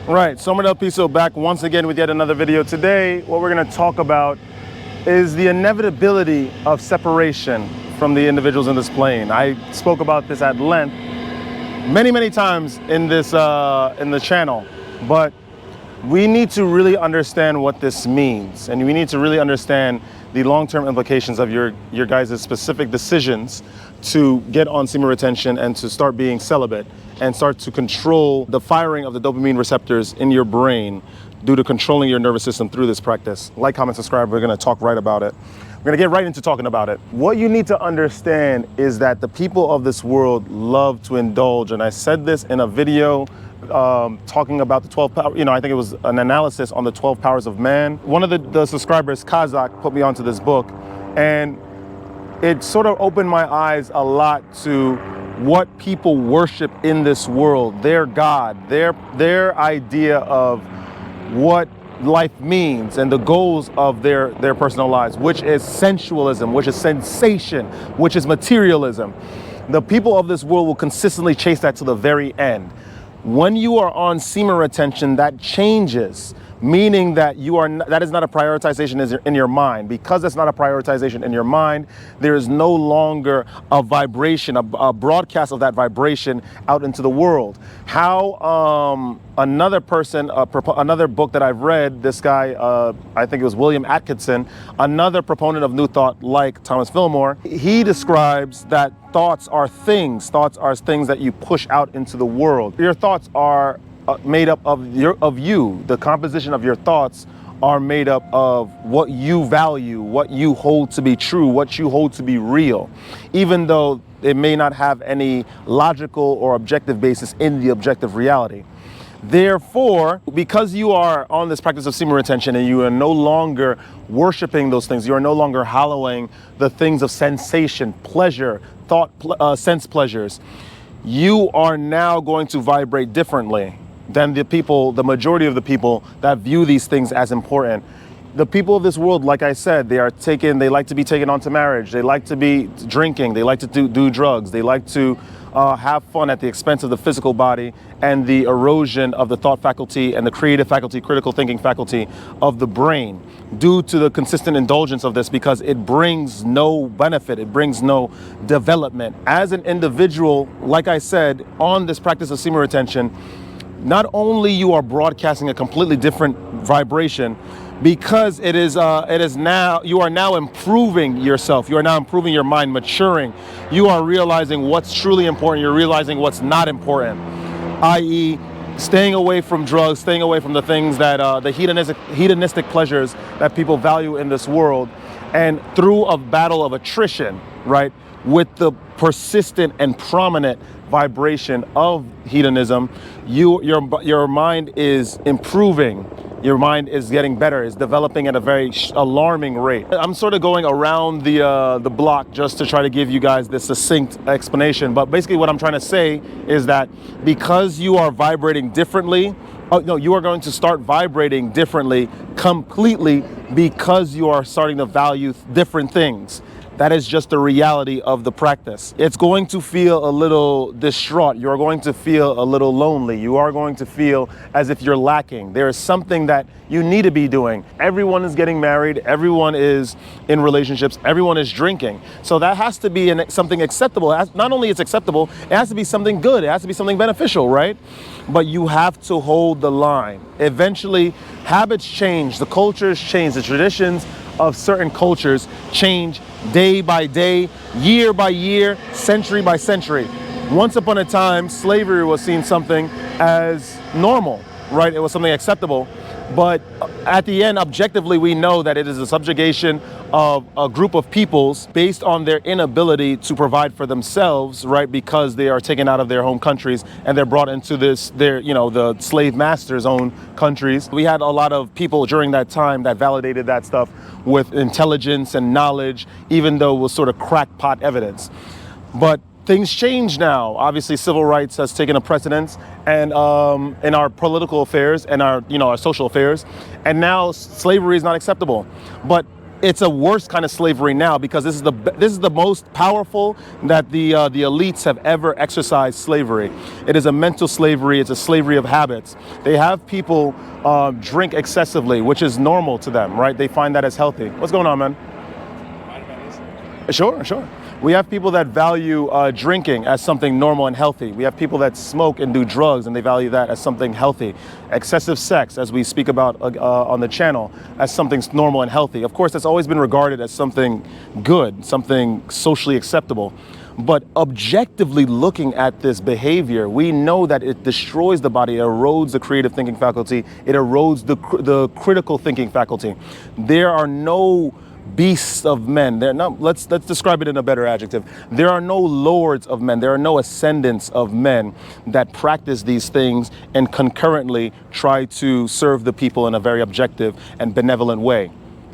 Right, Semen Piso back once again with yet another video. Today, what we're going to talk about is the inevitability of separation from the individuals in this plane. I spoke about this at length many times in this in the channel, but we need to really understand what this means, and we need to really understand the long-term implications of your guys' specific decisions to get on semen retention and to start being celibate and start to control the firing of the dopamine receptors in your brain due to controlling your nervous system through this practice. Like, comment, subscribe. We're going to talk right about it. We're going to get right into talking about it. What you need to understand is that the people of this world love to indulge, and I said this in a video talking about the 12 powers. I think it was an analysis on the 12 powers of man. One of the subscribers, Kazakh, put me onto this book, and it sort of opened my eyes a lot to what people worship in this world, their God, their idea of what life means and the goals of their personal lives, which is sensualism, which is sensation, which is materialism. The people of this world will consistently chase that to the very end. When you are on semen retention, that changes, meaning that that is not a prioritization in your mind. Because that's not a prioritization in your mind, there is no longer a vibration, a broadcast of that vibration out into the world. How another person, another book that I've read, this guy, I think it was William Atkinson, another proponent of New Thought like Thomas Fillmore, he describes that thoughts are things that you push out into the world. Your thoughts are made up of you. The composition of your thoughts are made up of what you value, what you hold to be true, what you hold to be real, even though it may not have any logical or objective basis in the objective reality. Therefore, because you are on this practice of semen retention and you are no longer worshiping those things, you are no longer hallowing the things of sensation, pleasure, sense pleasures, you are now going to vibrate differently than the majority of the people that view these things as important. The people of this world, like I said, they like to be taken on to marriage. They like to be drinking. They like to do drugs. They like to have fun at the expense of the physical body and the erosion of the thought faculty and the creative faculty, critical thinking faculty of the brain, due to the consistent indulgence of this, because it brings no benefit. It brings no development. As an individual, like I said, on this practice of semen retention, not only you are broadcasting a completely different vibration, because you are now improving yourself. You are now improving your mind, maturing. You are realizing what's truly important. You're realizing what's not important, i.e., staying away from drugs, staying away from the things that the hedonistic pleasures that people value in this world, and through a battle of attrition, right, with the persistent and prominent vibration of hedonism, your mind is improving. Your mind is getting better, is developing at a very alarming rate. I'm sort of going around the block just to try to give you guys this succinct explanation. But basically what I'm trying to say is that because you are vibrating differently, you are going to start vibrating differently completely because you are starting to value different things. That is just the reality of the practice. It's going to feel a little distraught. You're going to feel a little lonely. You are going to feel as if you're lacking. There is something that you need to be doing. Everyone is getting married. Everyone is in relationships. Everyone is drinking. So that has to be something acceptable. Not only it's acceptable, it has to be something good. It has to be something beneficial, right? But you have to hold the line. Eventually, habits change. The cultures change. The traditions of certain cultures change day by day, year by year, century by century. Once upon a time, slavery was seen something as normal, right? It was something acceptable. But at the end, objectively, we know that it is a subjugation of a group of peoples based on their inability to provide for themselves, right? Because they are taken out of their home countries and they're brought into the slave masters' own countries. We had a lot of people during that time that validated that stuff with intelligence and knowledge, even though it was sort of crackpot evidence. But things change now. Obviously, civil rights has taken a precedence, and in our political affairs and our social affairs, and now slavery is not acceptable. But It's a worse kind of slavery now, because this is the most powerful that the elites have ever exercised slavery. It is a mental slavery. It's a slavery of habits. They have people drink excessively, which is normal to them, right? They find that as healthy. What's going on, man? Sure, sure. We have people that value drinking as something normal and healthy. We have people that smoke and do drugs, and they value that as something healthy. Excessive sex, as we speak about on the channel, as something normal and healthy. Of course, that's always been regarded as something good, something socially acceptable. But objectively looking at this behavior, we know that it destroys the body, it erodes the creative thinking faculty, it erodes the critical thinking faculty. There are no beasts of men. Let's describe it in a better adjective. There are no lords of men. There are no ascendants of men that practice these things and concurrently try to serve the people in a very objective and benevolent way.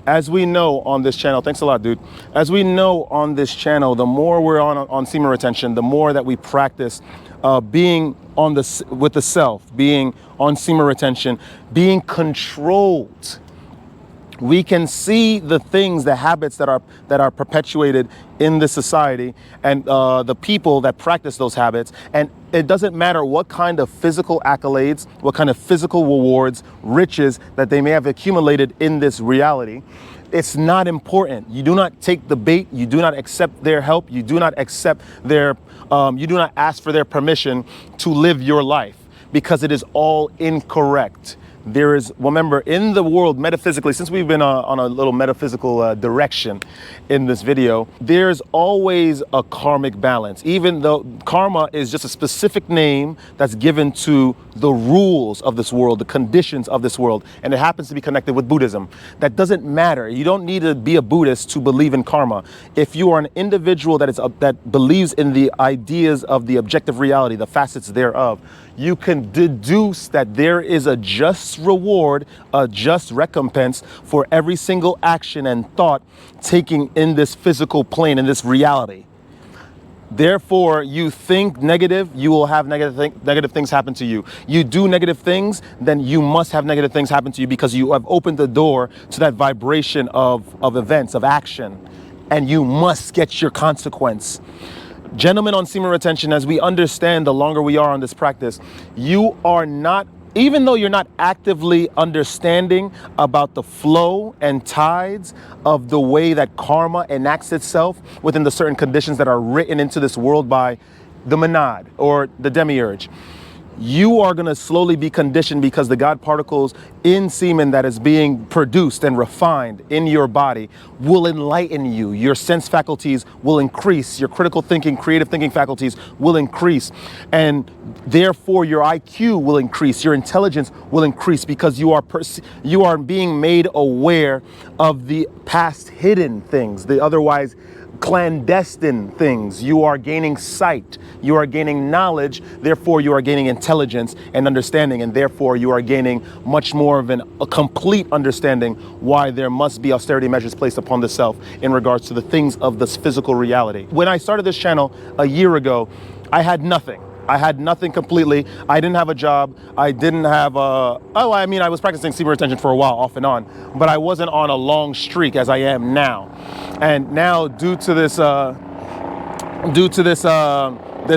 As we know on this channel, thanks a lot, dude. As we know on this channel, the more we're on semen retention, the more that we practice being with the self, being on semen retention, being controlled. We can see the things, the habits that are perpetuated in this society, and the people that practice those habits. And it doesn't matter what kind of physical accolades, what kind of physical rewards, riches that they may have accumulated in this reality. It's not important. You do not take the bait. You do not accept their help. You do not accept their, you do not ask for their permission to live your life, because it is all incorrect. There is, remember, in the world metaphysically, since we've been on a little metaphysical direction in this video, there's always a karmic balance. Even though karma is just a specific name that's given to the rules of this world, the conditions of this world, and it happens to be connected with Buddhism. That doesn't matter. You don't need to be a Buddhist to believe in karma. If you are an individual that believes in the ideas of the objective reality, the facets thereof, you can deduce that there is a just reward, a just recompense for every single action and thought taking in this physical plane, in this reality. Therefore, you think negative, you will have negative things happen to you. You do negative things, then you must have negative things happen to you, because you have opened the door to that vibration of events, of action, and you must get your consequence. Gentlemen on semen retention, as we understand, the longer we are on this practice, you are not, even though you're not actively understanding about the flow and tides of the way that karma enacts itself within the certain conditions that are written into this world by the monad or the demiurge, you are going to slowly be conditioned, because the God particles in semen that is being produced and refined in your body will enlighten you. Your sense faculties will increase. Your critical thinking, creative thinking faculties will increase. And therefore, your IQ will increase. Your intelligence will increase, because you are being made aware of the past hidden things, the otherwise clandestine things. You are gaining sight, you are gaining knowledge, therefore you are gaining intelligence and understanding, and therefore you are gaining much more of a complete understanding why there must be austerity measures placed upon the self in regards to the things of this physical reality. When I started this channel a year ago, I had nothing. I had nothing completely. I didn't have a job. I didn't have I was practicing semen retention for a while off and on, but I wasn't on a long streak as I am now. And now due to this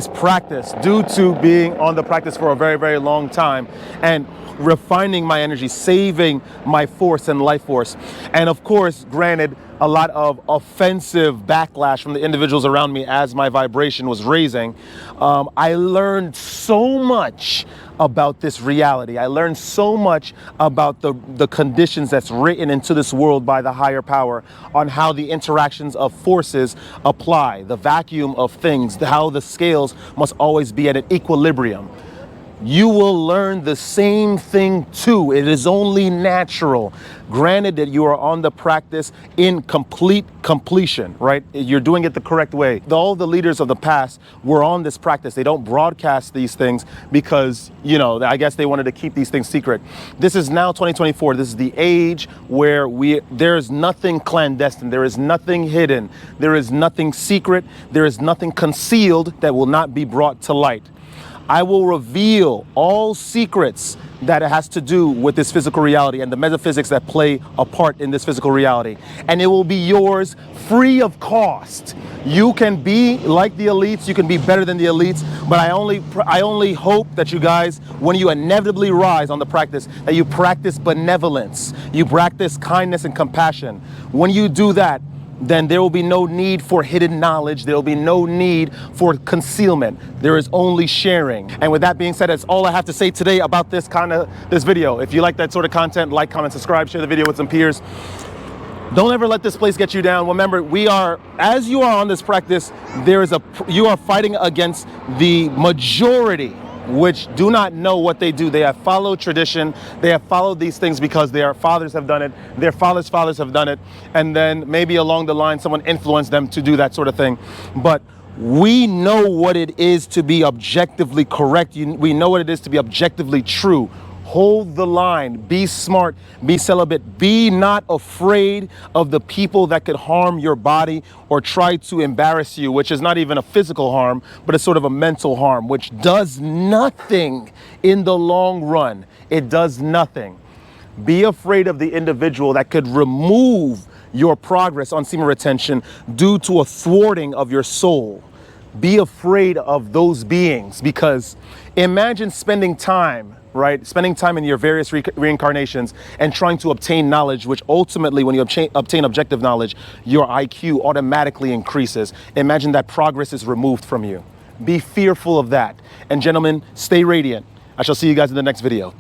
practice, due to being on the practice for a very, very long time and refining my energy, saving my force and life force, and of course, granted, a lot of offensive backlash from the individuals around me as my vibration was raising, I learned so much about this reality. I learned so much about the conditions that's written into this world by the higher power, on how the interactions of forces apply, the vacuum of things, how the scales must always be at an equilibrium. You will learn the same thing too. It is only natural. Granted that you are on the practice in completion, right? You're doing it the correct way. All the leaders of the past were on this practice. They don't broadcast these things because, I guess they wanted to keep these things secret. This is now 2024. This is the age where there is nothing clandestine. There is nothing hidden. There is nothing secret. There is nothing concealed that will not be brought to light. I will reveal all secrets that it has to do with this physical reality and the metaphysics that play a part in this physical reality. And it will be yours free of cost. You can be like the elites, you can be better than the elites, but I only hope that you guys, when you inevitably rise on the practice, that you practice benevolence, you practice kindness and compassion. When you do that, then there will be no need for hidden knowledge. There will be no need for concealment. There is only sharing. And with that being said, that's all I have to say today about this video. If you like that sort of content, like, comment, subscribe, share the video with some peers. Don't ever let this place get you down. Remember, as you are on this practice, you are fighting against the majority, which do not know what they do. They have followed tradition. They have followed these things because their fathers have done it. Their fathers' fathers have done it. And then maybe along the line, someone influenced them to do that sort of thing. But we know what it is to be objectively correct. We know what it is to be objectively true. Hold the line, be smart, be celibate, be not afraid of the people that could harm your body or try to embarrass you, which is not even a physical harm, but it's sort of a mental harm, which does nothing in the long run. It does nothing. Be afraid of the individual that could remove your progress on semen retention due to a thwarting of your soul. Be afraid of those beings, because imagine spending time, right? Spending time in your various reincarnations and trying to obtain knowledge, which ultimately, when you obtain objective knowledge, your IQ automatically increases. Imagine that progress is removed from you. Be fearful of that. And gentlemen, stay radiant. I shall see you guys in the next video.